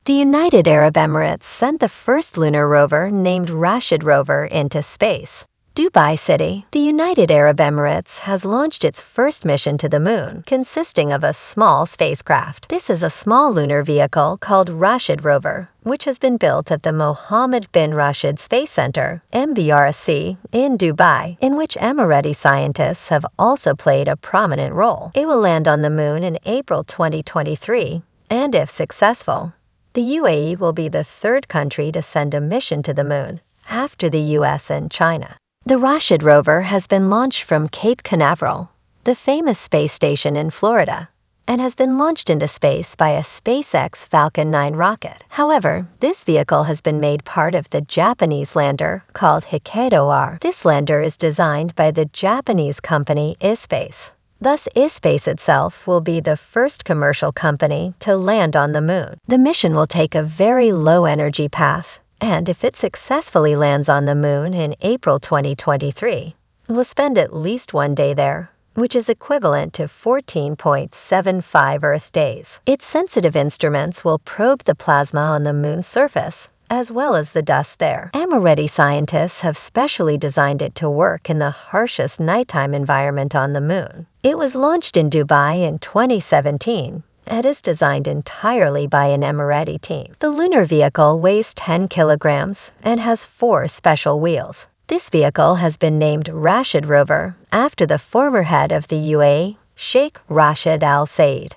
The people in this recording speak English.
The United Arab Emirates sent the first lunar rover named Rashid Rover into space. Dubai City, the United Arab Emirates has launched its first mission to the moon, consisting of a small spacecraft. This is a small lunar vehicle called Rashid Rover, which has been built at the Mohammed bin Rashid Space Center, MBRC, in Dubai, in which Emirati scientists have also played a prominent role. It will land on the moon in April 2023, and if successful, the UAE will be the third country to send a mission to the moon, after the US and China. The Rashid rover has been launched from Cape Canaveral, the famous space station in Florida, and has been launched into space by a SpaceX Falcon 9 rocket. However, this vehicle has been made part of the Japanese lander called Hikaido-R. This lander is designed by the Japanese company iSpace. Thus, iSpace itself will be the first commercial company to land on the moon. The mission will take a very low-energy path, and if it successfully lands on the moon in April 2023, it will spend at least 1 day there, which is equivalent to 14.75 Earth days. Its sensitive instruments will probe the plasma on the moon's surface, as well as the dust there. Emirati scientists have specially designed it to work in the harshest nighttime environment on the moon. It was launched in Dubai in 2017 and is designed entirely by an Emirati team. The lunar vehicle weighs 10 kilograms and has 4 special wheels. This vehicle has been named Rashid Rover after the former head of the UAE, Sheikh Rashid Al Said.